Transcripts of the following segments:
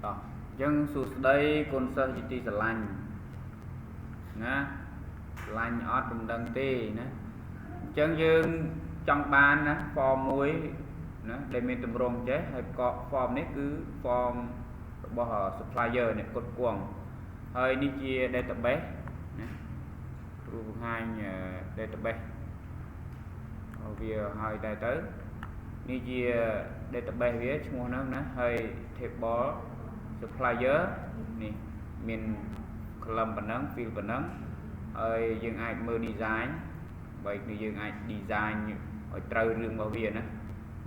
đó dân sụt đây con sơ chỉ tì lạnh nè lạnh ót cùng đằng tì nè chân dương trong ban nè form muối nè để mình tụm rong chế hay có form này cứ form bỏ supplier này cột quần hơi đi chia database nè ru hai database vì hơi đại tới đi chia database viết chung nó hơi thiệp bỏ supplier nè mình column bản năng field bản năng hơi dương ai mơ design vậy thì dương ai design ở trâu rừng bảo vệ nè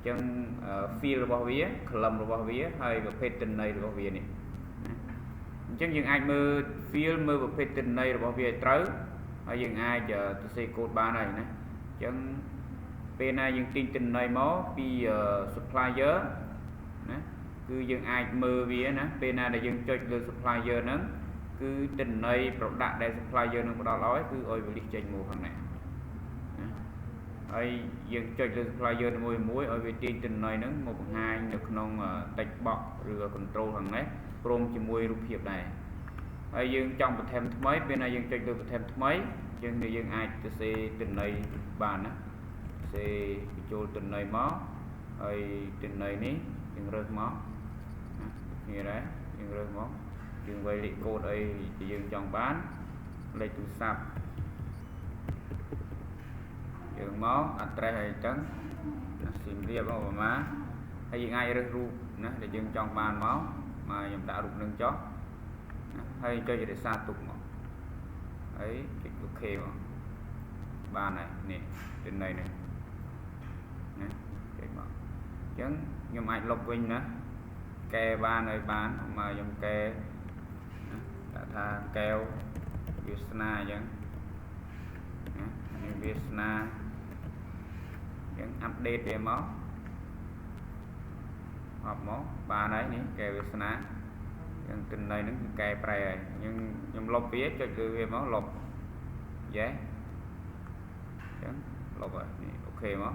chân field bảo vệ column bảo vệ hay và pattern này bảo vệ này chân dương ai mơ field mơ và pattern này bảo vệ trâu hay dương ai giờ tôi xây code ba này nè chân bên này dương tin tình này máu vì supplier nè cứ dương ai mơ vía nè bên này là dương chơi được supplier nữa cứ tình này product đây supplier nó đó nói cứ ôi vì change mùa thằng này ấy dương chơi được supplier mùi muối ở vị trí tình này nó một hai được non tách bọc rồi control thằng này prom chỉ mùi rụp hiệp này ấy dương trong một thêm mấy bên này dương chơi được thêm mấy nhưng thì dương ai sẽ tình này bàn á sẽ cho tình này máu ấy tình này ní dương rơi máu như đấy dương rơi máu dương quay lại code đây thì dương trong bán lấy tủ sạp dương máu ăn trai hay trắng xin riêng vào má hay dương ai rơi ru nè để dương trong bàn máu mà nhầm đã rụt nâng chó hay cho để xa tục mà ấy cái ok mà bàn này nè trên này này chẳng nhưng ai log win nữa ke ba nơi bán mà dùng ke đã tha keo Vietna chẳng như Vietna chẳng update về máu hộp máu ba đấy ní ke Vietna nhưng trên này nó ke pre nhưng log phía cho cứ về máu log dễ chẳng log rồi ok máu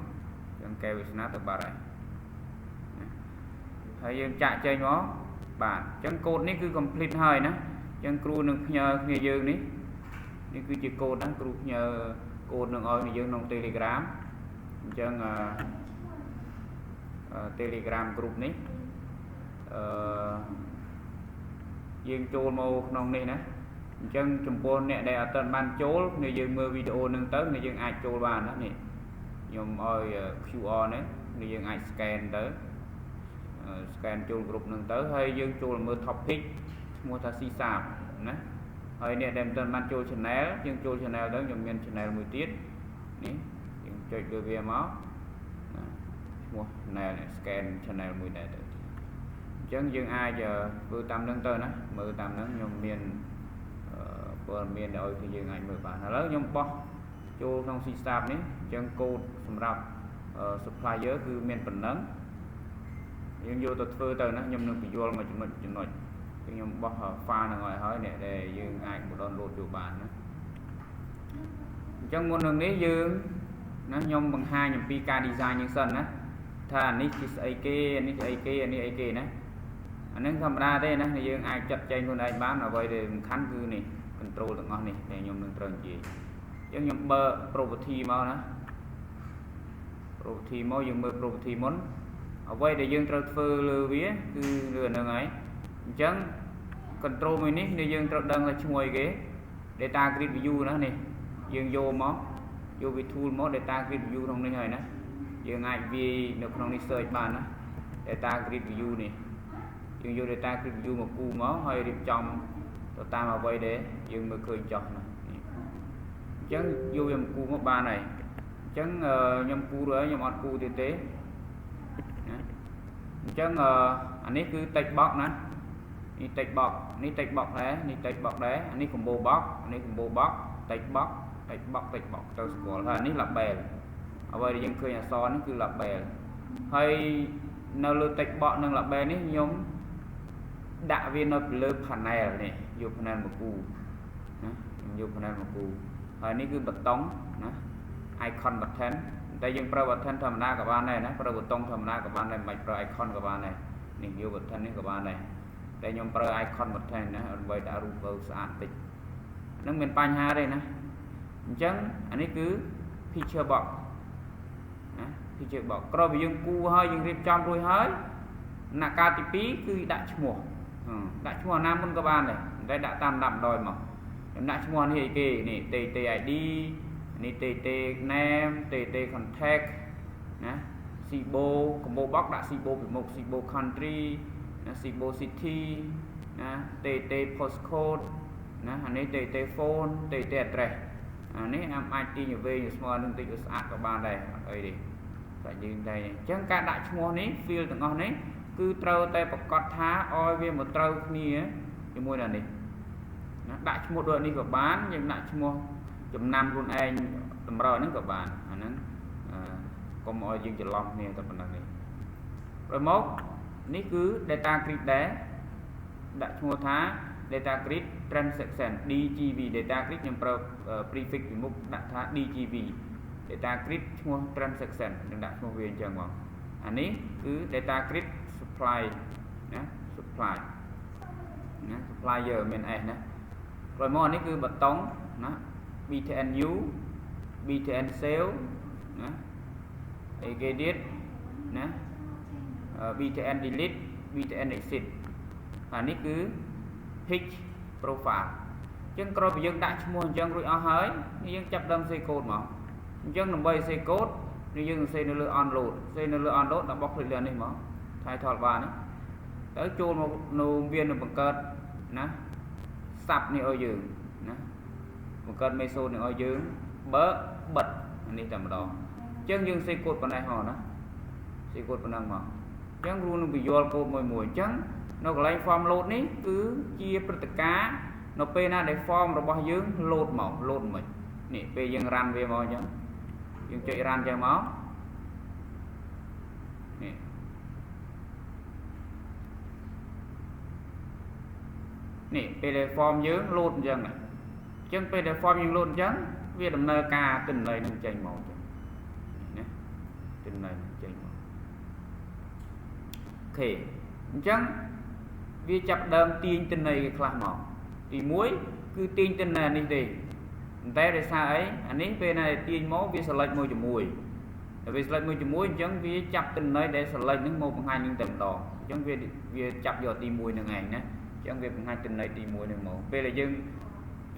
chẳng ke Vietna từ ba này thấy dương chạy chơi nó bản chân code này cứ complete hơi nè chân crew nâng nhờ nghe dương níนี่คือ code ហ្នឹងគ្រូផ្ញើ code នឹងឲ្យយើងក្នុង Telegram អញ្ចឹងTelegram group នេះយើងចូលមកក្នុងនេះណាអញ្ចឹងចំពោះអ្នកដែលអត់ទាន់បានចូលnếuយើងមើលវីដេអូហ្នឹងទៅnếuយើងអាចចូលបានណានេះខ្ញុំឲ្យ QR នេះnếuយើងអាច scan ទៅ scan ចូល group ហ្នឹងទៅហើយយើងចូលមើល topic ឈ្មោះថា C-sharp ណាហើយអ្នកដែលមិនបានចូល channel យើងចូល channel ទៅខ្ញុំមាន channel មួយទៀតនេះយើងចុចលើវាមកឈ្មោះ channel នេះ scan channel មួយដែរទៅអញ្ចឹងយើងអាចធ្វើតាមហ្នឹងទៅណាមើលតាមហ្នឹងខ្ញុំមានព័ត៌មានឲ្យគឺយើងអាចមើលបានឥឡូវខ្ញុំបោះចូលក្នុង C-sharp នេះអញ្ចឹង code សម្រាប់ supplier គឺមានប៉ុណ្ណឹងយើងយកទៅធ្វើទៅណាខ្ញុំនឹងបញ្យល់មួយចំណុចខ្ញុំបោះ file ហ្នឹងឲ្យហើយអ្នកដែលយើងអាច download យកបានណាអញ្ចឹងមុននឹងនេះយើងណាខ្ញុំបង្ហាញអំពីការ design យើងសិនណាថាអានេះគឺស្អីគេអានេះស្អីគេអានេះអីគេណាអានេះធម្មតាទេណាយើងអាចចាត់ចែងខ្លួនឯងបានអ្វីដែលសំខាន់គឺនេះ control ទាំងអស់នេះដែលខ្ញុំនឹងត្រូវនិយាយអញ្ចឹងខ្ញុំបើក property មកណា property មកយើងមើល property មុនអ្វីដែលយើងត្រូវធ្វើលើវាគឺលើហ្នឹងហើយអញ្ចឹង control មួយនេះnếuយើងត្រូវដឹងថាឈ្មោះអីគេ data grid view ណានេះយើងយកមកយកវា tool មក data grid view ក្នុងនេះហើយណាយើងអាចវាយនៅក្នុងនេះ search បានណា data grid view នេះយើងយក data grid view មកគូមកហើយរៀបចំទៅតាមអ្វីដែលយើងមើលឃើញចោះណាអញ្ចឹងយកវាមកគូមកបានហើយអញ្ចឹងខ្ញុំគូរួចខ្ញុំអត់គូទៀតទេណាអញ្ចឹងអានេះគឺ text box ណានេះ text box នេះ text box ដែរនេះ text box ដែរអានេះ combo box នេះ combo box text box text box text box ទៅស្គាល់ហើយនេះ label អ្វីដែលយើងឃើញអក្សរនេះគឺ label ហើយនៅលើ text box និង label នេះខ្ញុំដាក់វានៅលើ panel នេះយក panel មកគូណាខ្ញុំយក panel មកគូហើយនេះគឺប៊ូតុងណា icon button តែយើងប្រើ button ធម្មតាក៏បានដែរណាប្រើប៊ូតុងធម្មតាក៏បានដែរមិនបាច់ប្រើ icon ក៏បានដែរនេះយក button នេះក៏បានដែរ แต่ยมប្រើ icon បន្ថែមណាដើម្បីដាក់រូបបើស្អាតតិចហ្នឹងមានបញ្ហាទេណាអញ្ចឹងអានេះគឺ picture box ណា picture box ក្រោយពីយើងគូហើយយើងរៀបចំរួចហើយដំណាក់កាលទី2គឺដាក់ឈ្មោះដាក់ឈ្មោះណាមុនក៏បានដែរតែដាក់តាមលំដាប់ដោយមកខ្ញុំដាក់ឈ្មោះនេះអីគេនេះ TT ID នេះ TT name TT contact ណា SIBO combo box ដាក់ SIBO ពីមុខ SIBO country ណា SIBO city ណា TT postcode ណាអានេះ TT phone TT address អានេះអាចទាញវែងស្មើនឹងតិចស្អាតក៏បានដែរអីទេតែយើងតែអញ្ចឹងការដាក់ឈ្មោះនេះ field ទាំងអស់នេះគឺត្រូវតែប្រកាសថាឲ្យវាមកត្រូវគ្នាជាមួយនឹងនេះណាដាក់ឈ្មោះដូចនេះក៏បានយើងដាក់ឈ្មោះចំណាំខ្លួនឯងតម្រូវហ្នឹងក៏បានអាហ្នឹងកុំឲ្យយើងច្រឡំគ្នាតែប៉ុណ្្នឹងទេrồiមកនេះគឺ data grid ដែរដាក់ឈ្មោះថា data grid transaction DGV data grid ខ្ញុំប្រើ prefix ពីមុខដាក់ថា DGV data grid ឈ្មោះ transaction នឹងដាក់ឈ្មោះវាអញ្ចឹងមកអានេះគឺ data grid supply ណា supply ណា supplier មាន S ណាrồiមកអានេះគឺបតុងណា BTN new BTN sale ណា edit ណា BTN delete BTN exit អានេះគឺ pitch profile អញ្ចឹងក្រោយពីយើងដាក់ឈ្មោះអញ្ចឹងរួចអស់ហើយយើងចាប់ដើមសេកូដមកអញ្ចឹងដើម្បីសេកូដយើងសេនៅលើ onload សេនៅលើ onload ដល់បោះ click លើនេះមក title bar នេះទៅចូលមកនៅវានឹងបង្កើតណា sub នេះឲ្យយើងណាបង្កើត method នេះឲ្យយើងបើបិទអានេះតែម្ដងអញ្ចឹងយើងសេកូដប៉ុណ្ណេះមកណាសេកូដប៉ុណ្ណឹងមកអញ្ចឹងរួមនឹងបញ្យល់កូដមួយអញ្ចឹងនៅកន្លែង form load នេះគឺជាព្រឹត្តិការណ៍នៅពេលណាដែល form របស់យើង load មក load មិននេះពេលយើង run វាមកអញ្ចឹងយើងចុច run ចឹងមកនេះនេះពេលដែល form យើង load អញ្ចឹងណាអញ្ចឹងពេលដែល form យើង load អញ្ចឹងវាដំណើរការទិន្នន័យនឹងចេញមកអញ្ចឹងណាទិន្នន័យនឹងចេញមកអូខេអញ្ចឹងវាចាប់ដើមទាញទិន្នន័យគេខ្លះមកទី1គឺទាញទិន្នន័យនេះទេតែដោយសារអីអានេះពេលណាទាញមកវា select មួយជាមួយតែវា select មួយជាមួយអញ្ចឹងវាចាប់ទិន្នន័យដែល select ហ្នឹងមកបង្ហាញនឹងតែម្ដងអញ្ចឹងវាចាប់យកទី1នឹងឯងណាអញ្ចឹងវាបង្ហាញទិន្នន័យទី1នឹងមកពេលដែលយើង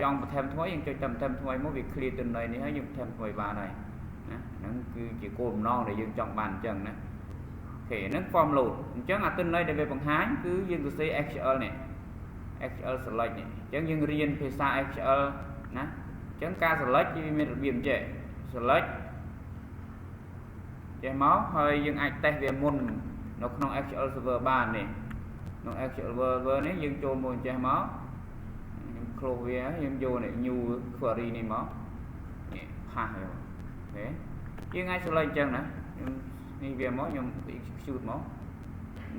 ចង់បន្ថែមថ្មីយើងចុចបន្ថែមថ្មីមកវា clear ទិន្នន័យនេះហើយយើងបន្ថែមថ្មីបានហើយណាហ្នឹងគឺជាគោលបំណងដែលយើងចង់បានអញ្ចឹងណាអូខេហ្នឹង form load អញ្ចឹងអាទិន្នន័យដែលវាបង្ហាញគឺយើងសរសេរ SQL នេះ SQL select នេះអញ្ចឹងយើងរៀនភាសា SQL ណាអញ្ចឹងការ select វាមានរបៀបអញ្ចឹង select ចេះមកហើយយើងអាច test វាមុននៅក្នុង SQL server បាននេះក្នុង SQL server នេះយើងចូលមកចេះមកខ្ញុំ close វាយើងយកនេះ new query នេះមកនេះ pass យកអូខេយើងអាច select អញ្ចឹងណាខ្ញុំនេះវាមកខ្ញុំ execute មក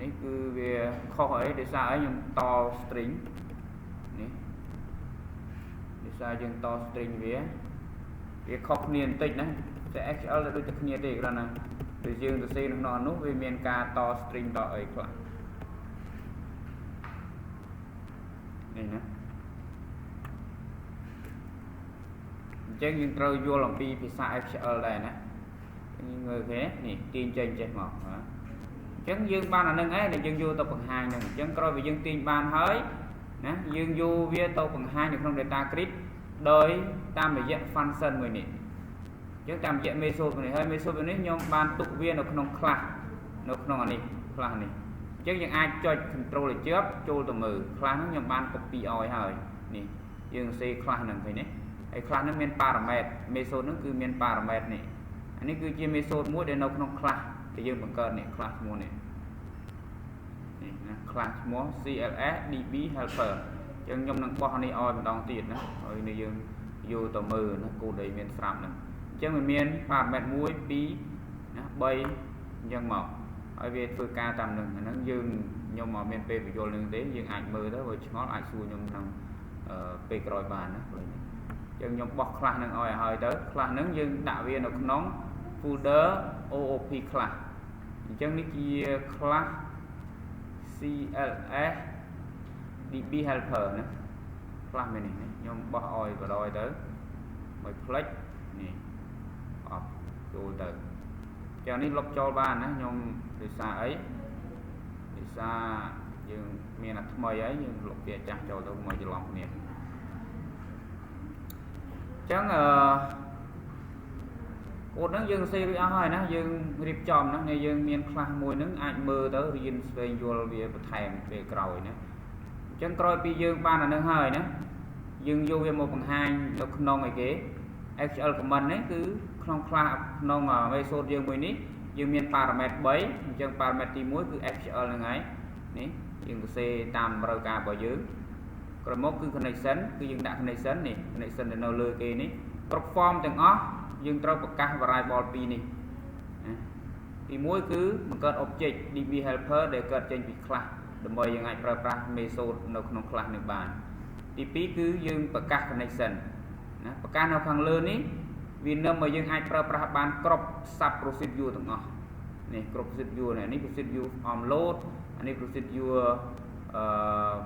នេះគឺវាខុសអីដោយសារអីខ្ញុំត string នេះដោយសារយើងត string វាខុសគ្នាបន្តិចណាតែ SQL ដូចតែគ្នាទេគ្រាន់ណាដូចយើងសរសេរនៅក្នុងនោះវាមានការត string តអីខ្លះនេះណាអញ្ចឹងយើងត្រូវយល់អំពីភាសា SQL ដែរណាមើលគេនេះទាញចេញចេះមកអញ្ចឹងយើងបានអានឹងឯងដែលយើងយកទៅបង្ហាញហ្នឹងអញ្ចឹងក្រោយពីយើងទាញបានហើយណាយើងយកវាទៅបង្ហាញនៅក្នុង data grid ដោយតាមរយៈ function មួយនេះអញ្ចឹងតាមរយៈ method មួយនេះហើយ method មួយនេះខ្ញុំបានទុកវានៅក្នុង class នៅក្នុងអានេះ class នេះអញ្ចឹងយើងអាចចុច control ឲ្យជាប់ចូលទៅមើល class ហ្នឹងខ្ញុំបាន copy ឲ្យហើយនេះយើងសរសេរ class ហ្នឹងឃើញទេហើយ class ហ្នឹងមាន parameter method ហ្នឹងគឺមាន parameter នេះអានេះគឺជា method មួយដែលនៅក្នុង class ដែលយើងបង្កើតនេះ class ឈ្មោះនេះណា class ឈ្មោះ CLS DB helper អញ្ចឹងខ្ញុំនឹងបោះនេះឲ្យម្ដងទៀតណាហើយនេះយើងយកទៅមើលណាគោលដៅមានស្រាប់ហ្នឹងអញ្ចឹងវាមាន parameter 1 2ណា3អញ្ចឹងមកហើយវាធ្វើការតាមនឹងអាហ្នឹងយើងខ្ញុំមកមានពេលបញ្យល់នឹងទេយើងអាចមើលទៅបើឆ្ងល់អាចសួរខ្ញុំក្នុងពេលក្រោយបានណាព្រោះនេះអញ្ចឹងខ្ញុំបោះ class ហ្នឹងឲ្យហើយទៅ class ហ្នឹងយើងដាក់វានៅក្នុង folder OOP class អញ្ចឹងនេះជា class CLS DB helper ណាខ្លះមែននេះខ្ញុំបោះឲ្យបដ ாய் ទៅមួយផ្លេចនេះអបចូលទៅចឹងនេះលុបចូលបានណាខ្ញុំដោយសារអីដោយសារយើងមានអាថ្មីហើយយើងលុបវាចាស់ចូលទៅមកច្រឡំគ្នាចឹងកូដហ្នឹងយើងសេរួចអស់ហើយណាយើងរៀបចំណានេះយើងមានខ្លះមួយហ្នឹងអាចមើលទៅរៀនស្វែងយល់វាបន្ថែមពេលក្រោយណាអញ្ចឹងក្រោយពីយើងបានអានឹងហើយណាយើងយកវាមកបង្ហាញនៅក្នុងអីគេ SQL command នេះគឺក្នុងខ្លះក្នុង method យើងមួយនេះយើងមាន parameter 3អញ្ចឹង parameter ទី1គឺ SQL ហ្នឹងហើយនេះយើងសរសេរតាមតម្រូវការរបស់យើងក្រោយមកគឺ connection គឺយើងដាក់ connection នេះ connection នៅលើគេនេះគ្រប់ form ទាំងអស់យើងត្រូវប្រកាស variable 2នេះទី1គឺបង្កើត object DB helper ដែលកើតចេញពី class ដើម្បីយើងអាចប្រើប្រាស់ method នៅក្នុង class នេះបានទី2គឺយើងប្រកាស connection ណាប្រកាសនៅខាងលើនេះវានាំឲ្យយើងអាចប្រើប្រាស់បានគ្រប់ sub procedure ទាំងអស់នេះគ្រប់ procedure នេះ procedure onload នេះ procedure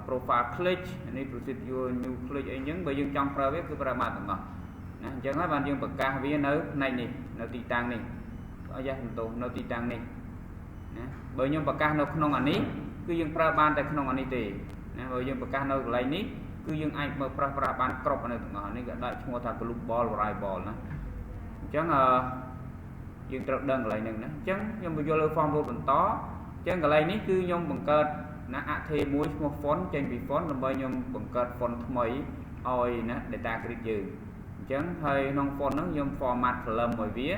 profile click នេះ procedure new click អីចឹងបើយើងចង់ប្រើវាគឺប្រើបានទាំងអស់ណាអញ្ចឹងហើយបានយើងប្រកាសវានៅផ្នែកនេះនៅទីតាំងនេះអីយ៉ាបន្ទោសនៅទីតាំងនេះណាបើខ្ញុំប្រកាសនៅក្នុងអានេះគឺយើងប្រើបានតែក្នុងអានេះទេណាបើយើងប្រកាសនៅកន្លែងនេះគឺយើងអាចមើលប្រើប្រាស់បានគ្រប់នៅទាំងអស់នេះក៏ដាក់ឈ្មោះថា global variable ណាអញ្ចឹងយើងត្រូវដឹងកន្លែងហ្នឹងណាអញ្ចឹងខ្ញុំបញ្យល់លើ form load បន្តអញ្ចឹងកន្លែងនេះគឺខ្ញុំបង្កើតណាអថេមួយឈ្មោះ font ចេញពី font ដើម្បីខ្ញុំបង្កើត font ថ្មីឲ្យណា data grid យើងអញ្ចឹងហើយក្នុង font ហ្នឹងខ្ញុំ format column ឲ្យវា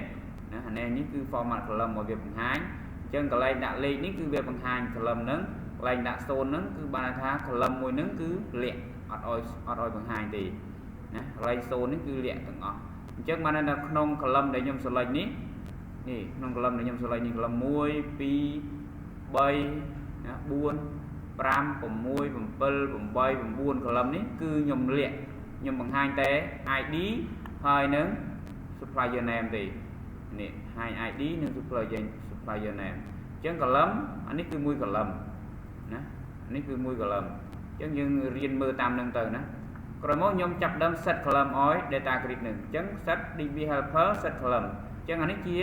ណាអានេះគឺ format column ឲ្យវាបង្ហាញអញ្ចឹងកន្លែងដាក់លេខនេះគឺវាបង្ហាញ column ហ្នឹងកន្លែងដាក់0ហ្នឹងគឺបានថា column មួយហ្នឹងគឺលាក់អត់ឲ្យបង្ហាញទេណាកន្លែង0នេះគឺលាក់ទាំងអស់អញ្ចឹងបាននៅក្នុង column ដែលខ្ញុំ select នេះក្នុង column ដែលខ្ញុំ select នេះ column 1 2 3 4 5 6 7 8 9 column នេះគឺខ្ញុំលាក់ខ្ញុំបង្ហាញតែ ID ហើយនឹង supplier name ទេនេះហើយ ID និង supplier name អញ្ចឹង column អានេះគឺមួយ column ណានេះគឺមួយ column អញ្ចឹងយើងរៀនមើលតាមនឹងទៅណាក្រោយមកខ្ញុំចាប់ដើម set column ឲ្យ data grid នឹងអញ្ចឹង set db helper set column អញ្ចឹងអានេះជា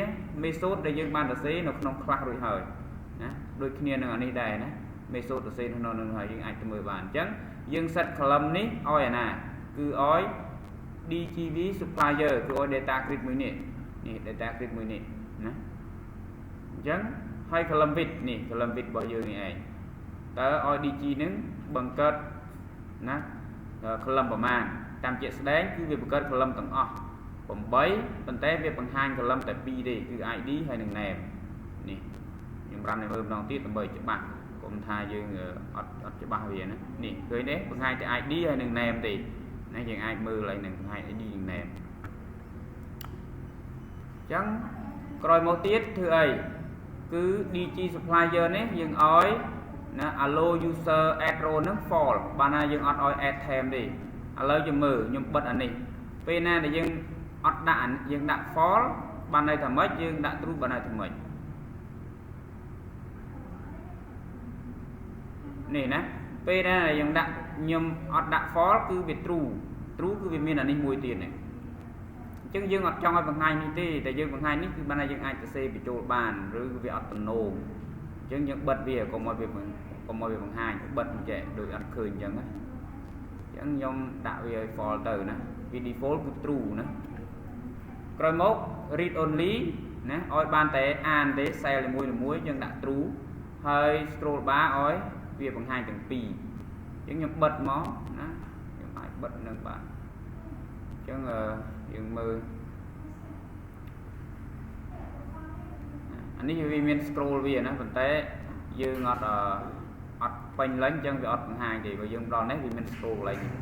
method ដែលយើងបានសរសេរនៅក្នុង class រួចហើយណាដូចគ្នានឹងអានេះដែរណា method សរសេរនៅនឹងហើយយើងអាចទៅមើលបានអញ្ចឹងយើង set column នេះឲ្យអាណាគឺឲ្យ DGV supplier គឺឲ្យ data grid មួយនេះ data grid មួយនេះណាអញ្ចឹងហើយ column width នេះ column width របស់យើងនេះឯងតើឲ្យ DG នឹងបង្កើតណា column ប្រមាណតាមជាក់ស្ដែងគឺវាបង្កើត column ទាំងអស់8ប៉ុន្តែវាបង្ហាញ column តែ2ទេគឺ ID ហើយនិង name នេះខ្ញុំរំឲ្យមើលម្ដងទៀតដើម្បីច្បាស់កុំថាយើងអត់ច្បាស់វាណានេះឃើញទេបង្ហាញតែ ID ហើយនិង name ទេណាយើងអាចមើលឡើងនឹងបង្ហាញ ID និង name អញ្ចឹងក្រោយមកទៀតធ្វើអីគឺ DG supplier នេះយើងឲ្យណា allow user add row នឹង false បានណាយើងអត់ឲ្យ add theme ទេឥឡូវយើងមើលខ្ញុំបិទអានេះពេលណាដែលយើងអត់ដាក់យើងដាក់ false បានន័យថាម៉េចយើងដាក់ true បានន័យថាម៉េចនេះណាពេលណាយើងដាក់ខ្ញុំអត់ដាក់ false គឺវា true គឺវាមានអានេះមួយទៀតនេះអញ្ចឹងយើងអត់ចង់ឲ្យបង្ហាញនេះទេតែយើងបង្ហាញនេះគឺបានថាយើងអាចសរសេរបញ្ចូលបានឬវាអត់ទំនោរអញ្ចឹងយើងបិទវាកុំឲ្យវាបង្ហាញបិទអញ្ចឹងដូចអត់ឃើញអញ្ចឹងណាអញ្ចឹងខ្ញុំដាក់វាឲ្យ false ទៅណាវា default គឺ true ណាក្រោយមក read only ណាឲ្យបានតែអានទេ cell នីមួយៗយើងដាក់ true ហើយ scroll bar ឲ្យវាបង្ហាញទាំងពីរអញ្ចឹងខ្ញុំបិទមកណាខ្ញុំអាចបិទនឹងបានអញ្ចឹងយើងមើលអានេះវាមាន scroll វាណាប៉ុន្តែយើងអត់ពេញលេញអញ្ចឹងវាអត់បង្ហាញទេបើយើងដល់នេះវាមាន scroll កន្លែងនេះ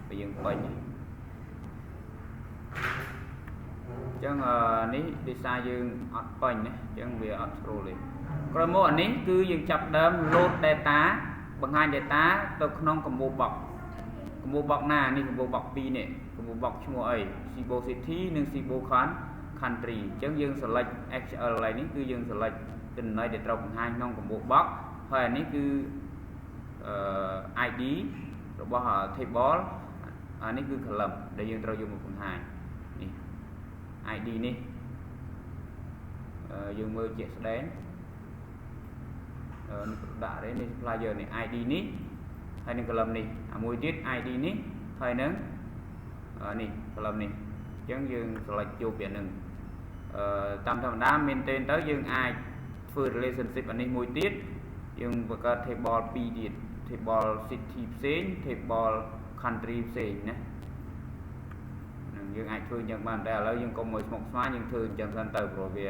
បើយើងពេញអញ្ចឹងនេះដោយសារយើងអត់ពេញណាអញ្ចឹងវាអត់ scroll ទេក្រោយមកអានេះគឺយើងចាប់ដើម load data បង្ហាញ data ទៅក្នុង combo box ណានេះ combo box 2នេះ combo box ឈ្មោះអី Cebu City និង Cebu Country អញ្ចឹងយើង select XL កន្លែងនេះគឺយើង select ទិន្នន័យដែលត្រូវបង្ហាញក្នុង combo box ហើយអានេះគឺ ID របស់ table អានេះគឺ column ដែលយើងត្រូវយកមកបង្ហាញនេះ ID នេះយើងមើលជាក់ស្ដែងនេះដាក់នេះ supplier នេះ ID នេះហើយនឹង column នេះមួយទៀត ID នេះហើយនឹងនេះ column នេះអញ្ចឹងយើង select យកពីហ្នឹងតាមធម្មតាមែនទេទៅយើងអាចធ្វើ relationship អានេះមួយទៀតយើងបង្កើត table 2ទៀត table city ផ្សេង table country ផ្សេងណានឹងយើងអាចធ្វើអញ្ចឹងបានតែឥឡូវយើងកុំឲ្យស្មុគស្មាញយើងធ្វើអញ្ចឹងសិនទៅព្រោះវា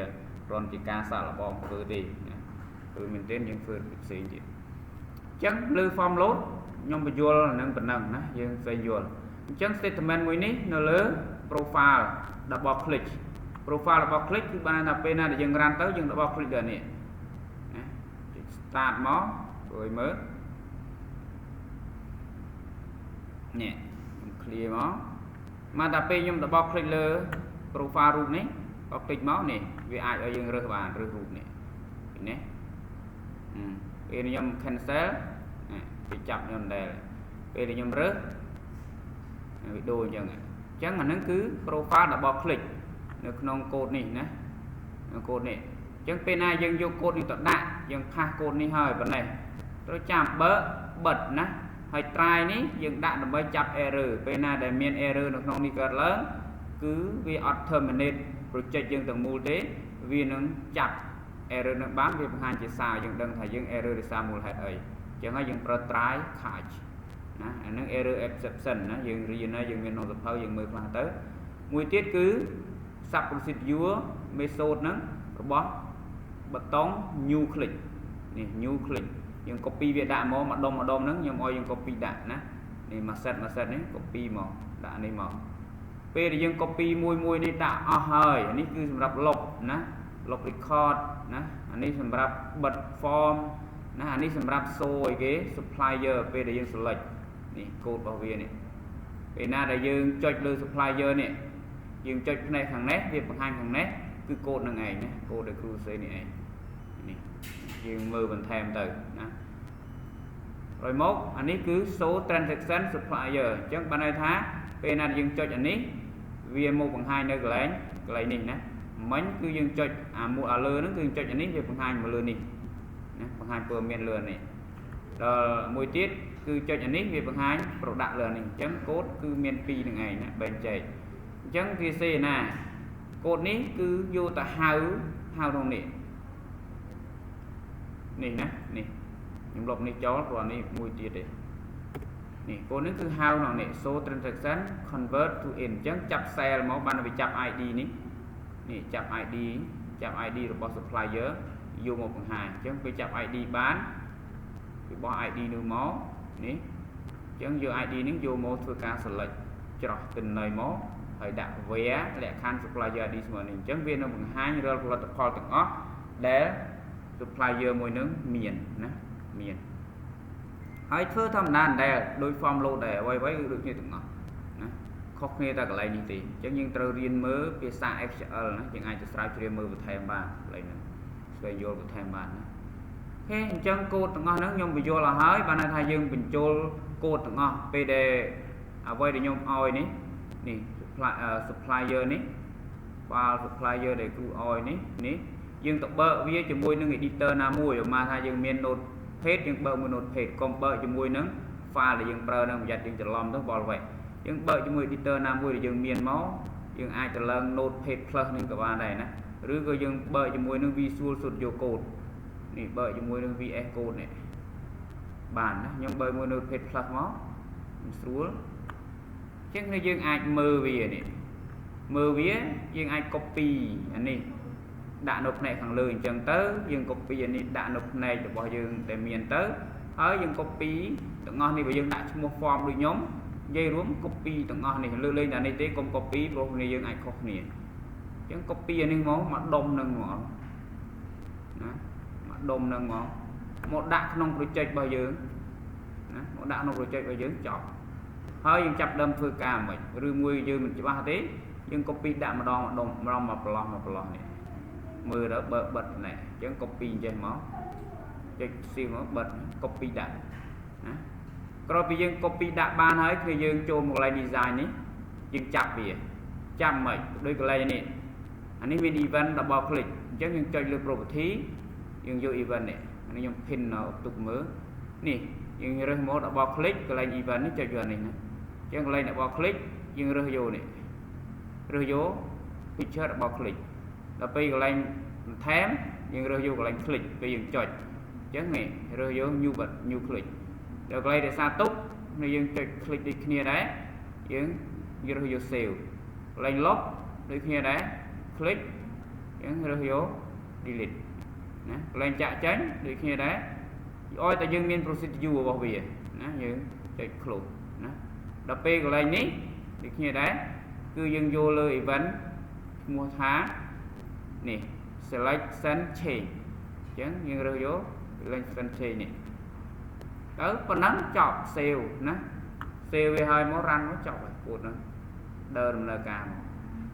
រនជាការសាកល្បងធ្វើទេគឺមែនទេយើងធ្វើផ្សេងទៀតអញ្ចឹងលើ form load ខ្ញុំបញ្យល់នឹងប៉ុណ្ណឹងណាយើងស្វែងយល់អញ្ចឹង statement មួយនេះនៅលើ profile double click profile របស់ click គឺបានថាពេលណាដែលយើង run ទៅយើង double click ដល់នេះណា start មករួចមើលនេះខ្ញុំ clear មកតែពេលខ្ញុំ double click លើ profile រូបនេះក៏ click មកនេះវាអាចឲ្យយើងរើសបានរើសរូបនេះឃើញទេពេលខ្ញុំ cancel វាចាប់ខ្ញុំដែរពេលខ្ញុំរើសវីដេអូអញ្ចឹងអាហ្នឹងគឺ profile double click នៅក្នុងកូដនេះណាកូដនេះអញ្ចឹងពេលណាយើងយកកូដនេះទៅដាក់យើងផាសកូដនេះហើយប៉ុណ្ណេះត្រូវចាំបើបិទណាហើយ try នេះយើងដាក់ដើម្បីចាប់ error ពេលណាដែលមាន error នៅក្នុងនេះកើតឡើងគឺវាអត់ terminate project យើងទាំងមូលទេវានឹងចាប់ error នឹងបានវាបង្ហាញជាសារយើងដឹងថាយើង error ដោយសារមូលហេតុអីអញ្ចឹងហើយយើងប្រើ try catch ណាអានឹង error exception ណាយើងរៀនហើយយើងមានក្នុងសភៅយើងមើលខ្លះទៅមួយទៀតគឺ sub procedure method ហ្នឹងរបស់ប៊ូតុង new click នេះ new click យើង copy វាដាក់មកម្ដុំហ្នឹងខ្ញុំឲ្យយើង copy ដាក់ណានេះមួយ set នេះ copy មកដាក់នេះមកពេលដែលយើង copy មួយនេះដាក់អស់ហើយនេះគឺសម្រាប់លុបណាលុប record ណាអានេះសម្រាប់បិទ form ណាអានេះសម្រាប់ show អីគេ supplier ពេលដែលយើង select នេះកូដរបស់វានេះពេលណាដែលយើងចុចលើ supplier នេះយើងចុចផ្នែកខាងនេះវាបង្ហាញខាងនេះគឺកូដនឹងឯងណាកូដដែលគ្រូសេនេះឯងនេះយើងមើលបន្ថែមទៅណាrồiមកអានេះគឺ show transaction supplier អញ្ចឹងបានន័យថាពេលណាយើងចុចអានេះវាមកបង្ហាញនៅកន្លែងនេះណាមិញគឺយើងចុចអាមួយលើហ្នឹងគឺចុចអានេះវាបង្ហាញមកលើនេះណាបង្ហាញព័ត៌មានលើនេះដល់មួយទៀតគឺចុចអានេះវាបង្ហាញ product លើនេះអញ្ចឹងកូដគឺមាន2នឹងឯងណាបែងចែកអញ្ចឹងវាសេណាកូដនេះគឺយកទៅហៅក្នុងនេះណានេះខ្ញុំលុបនេះចោលព្រោះនេះមួយទៀតទេនេះកូដនេះគឺហៅក្នុងនេះ show transaction convert to end អញ្ចឹងចាប់ cell មកបានវាចាប់ ID នេះចាប់ ID របស់ supplier យកមកបង្ហាញអញ្ចឹងពេលចាប់ ID បានវាបោះ ID នោះមកនេះអញ្ចឹងយក ID នេះយកមកធ្វើការ select ច្រោះទិន្នន័យមកហើយដាក់ where លក្ខខណ្ឌ supplier ID ស្មើនេះអញ្ចឹងវានឹងបង្ហាញរាល់ផលិតផលទាំងអស់ដែល supplier មួយនឹងមានណាមានហើយធ្វើធម្មតាដែលដោយ form load ដែរអ្វីៗគឺដូចគ្នាទាំងអស់ណាខុសគ្នាតែកន្លែងនេះទេអញ្ចឹងយើងត្រូវរៀនមើលភាសា SQL ណាយើងអាចទៅស្រាវជ្រាវមើលបន្ថែមបានកន្លែងហ្នឹងស្វែងយល់បន្ថែមបានណាអូខេអញ្ចឹងកូដទាំងអស់ហ្នឹងខ្ញុំបញ្យល់ឲ្យហើយបានន័យថាយើងបញ្ចូលកូដទាំងអស់ពេលដែលអ្វីដែលខ្ញុំឲ្យនេះ supplier នេះ file supplier ដែលគ្រូឲ្យនេះយើងទៅបើកវាជាមួយនឹង editor ណាមួយឧមាថាយើងមាន node page យើងបើកមួយ node page កុំបើកជាមួយនឹង file ដែលយើងប្រើនឹងប្រយ័ត្នយើងច្រឡំទៅបលវេយើងបើកជាមួយ editor ណាមួយដែលយើងមានមកយើងអាចទៅឡើង node page plus នឹងក៏បានដែរណាឬក៏យើងបើកជាមួយនឹង Visual Studio Code នេះបើកជាមួយនឹង VS Code នេះបានណាខ្ញុំបើកមួយ node page plus មកស្រួលអញ្ចឹងយើងអាចមើលវានេះមើលវាយើងអាច copy អានេះដាក់នៅផ្នែកខាងលើអញ្ចឹងទៅយើង copy អានេះដាក់នៅផ្នែករបស់យើងដែលមានទៅហើយយើង copy ទាំងអស់នេះបើយើងដាក់ឈ្មោះ form ដូចខ្ញុំនិយាយរួម copy ទាំងអស់នេះលើកលែងតែនេះទេកុំ copy ព្រោះគ្នាយើងអាចខុសគ្នាអញ្ចឹង copy អានេះមកដុំនឹងមកណាមកដុំនឹងមកដាក់ក្នុង project របស់យើងណាមកដាក់ក្នុង project របស់យើងចប់ហើយយើងចាប់ដើមធ្វើការមិនឬមួយយើងមិនច្បាស់ទេយើង copy ដាក់ម្ដងមកប្រឡោះនេះមើលទៅបើបិទនេះអញ្ចឹង copy អញ្ចឹងមកចុច shift មកបិទ copy ដាក់ណា rồi bây giờ copy đã ban hết thì dương cho một lại design này dương chặt về chạm mày đôi cái này nè anh ấy bên event double click chứ dương cho lên property dương vô event này anh ấy dùng pin nào tục mới nè dương rồi một double click cái này event nó cho vô này nè chứ cái này double click dương rồi vô này rồi vô picture double click là bây cái này thém dương rồi vô cái này click bây dương chọn chứ này rồi vô new bật new click rồi cái này để xa túc này dương cho click đi kia đấy dương rồi vô save lên log đôi khi đấy click rồi vô delete lên chạm tránh đôi khi đấy ôi ta dương miền procedure bảo vệ dương chạy close đập p của lên ní đôi khi đấy cứ dương vô lời event mua tháng nè selection change chẳng dương rồi vô lên selection change nè đó còn nắng chọn sale sale về hai món răng nó chọn cột nó đơn là cả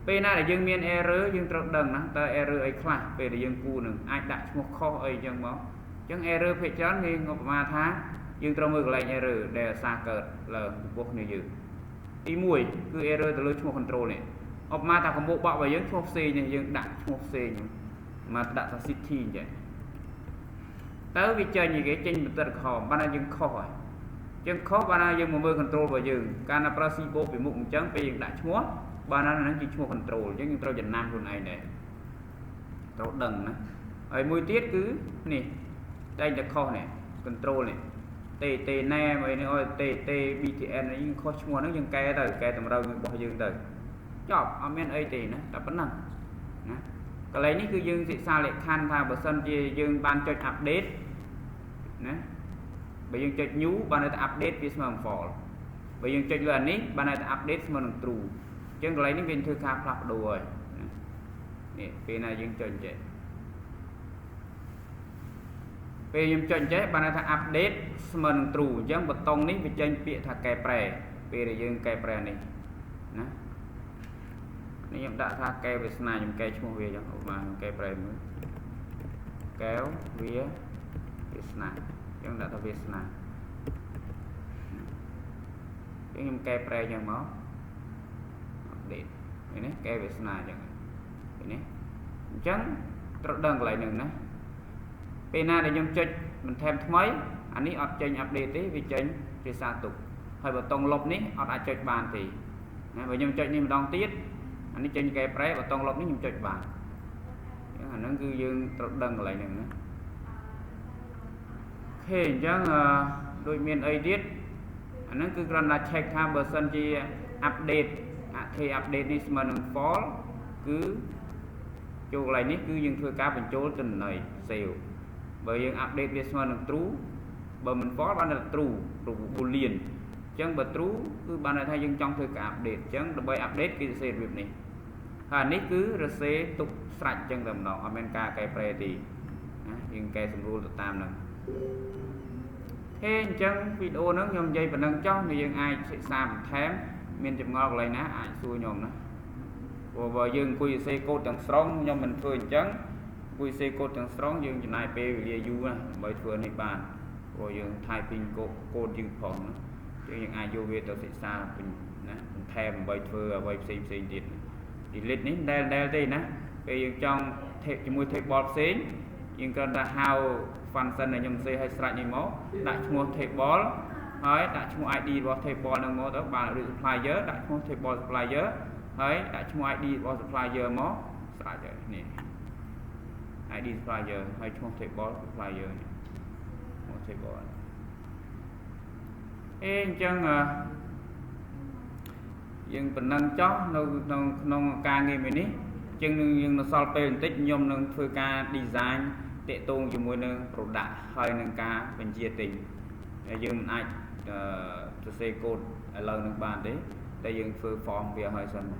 bên này là dương miền error dương trật đằng nó ta error ấy khác về là dương cu nè ai đặt một kho ấy chẳng máu chẳng error phải chán thì ngọc ma tháng dương trong mực lại error để xa cợt là quốc như dự ý mùi cứ error từ lối chung control này ngọc ma ta có bộ bọ và dương chung c này dương đặt chung c mà đặt là city vậy tới vì chơi như cái trên một tờ kho ban nay dương kho chân khó ban nay dương một mơ control vào dương cana prasibo bị mụn trắng về dương đã chúa ban nay nó chỉ chúa control chứ nhưng tôi dần nam luôn này này tôi đằng nữa ở mùi tiết cứ nè đây là kho này control này t ne vậy này ơi t btn này nhưng kho chúa nó dương ke tầm đâu bỏ dương từ chọn amen ấy thì nó tập vấn năng cái lấy ní cứ dương sẽ xa lại khan thà bờ sân thì dương ban cho update nè bây giờ chơi nhú ban này ta update cái smart fall bây giờ chơi lần ní ban này ta update smart true chứ lấy những viên thư ca flap đồ rồi nè cái này dương chơi chạy bây giờ chơi chạy ban này ta update smart true chứ bật tông ní bị chơi bị thà kẹp prè bây giờ dương kẹp prè này nè nếu chúng ta tha kẹp về này chúng kẹp chung về chẳng mà kẹp prè mới kéo vía về này chúng ta thao về này chúng kẹp prè chẳng máu để này kẹp về này chẳng này chẳng rất đơn lại nữa bên này để chúng chơi mình thêm mấy anh ấy ở trên update thế vì trên thì xa tục hơi bật tông lọc ní ở ai chơi bàn thì bởi nhưng chơi như đong tiết anh ấy trên cái pré và tông lọc ní nhưng chơi bàn nó cứ dương rất đơn lại nữa thế chẳng đôi miền ấy tiết nó cứ gần là check tham bờ sân chi update thì update đi mà đừng fall cứ chỗ lại ní cứ dương thưa cá bên chỗ tình này xèo bởi dương update đi mà đừng trú bởi mình fall ban là true boolean chẳng bật trú cứ ban này thay dương trong thưa cả update chẳng được bởi update cái xe việc này ní cứ rc tục sạch chân tầm đó America cái pre thì dương cái sum rule tam này thế chẳng video nó nhom dây và nâng cho người dân ai sẽ xàm thém miền chụp ngọt lại ná ai xua nhom nó và dương quy xe code tầng strong nhom mình phơi trắng quy xe code tầng strong dương trên IP về du bởi phơi này bàn rồi dương typing code dương phòng chứ những ai vô về tao sẽ xa mình thèm bởi phơi bởi xem điện delete ní đeo đây nè bây giờ trong thêm cho mua thêm bọt xính nhưng cần là how function này nhầm xây hay sạch như máu đặt mua thêm ball hỏi đặt mua ID vào thêm ball năng máu đó bạn được supplier đặt mua thêm ball supplier hỏi đặt mua ID vào supplier máu sạch rồi nè ID supplier hay mua thêm ball supplier mua thêm ball ê chẳng nhưng phần năng chó nông ca nghe mình đi chừng nhưng nó sau bên tích nhom nâng phơi ca design tệ tôn cho môi nâng product hơi nâng ca bên chia tình nhưng ai cho xe code ở lâu nâng bàn đấy tại dương phơi form về hơi sân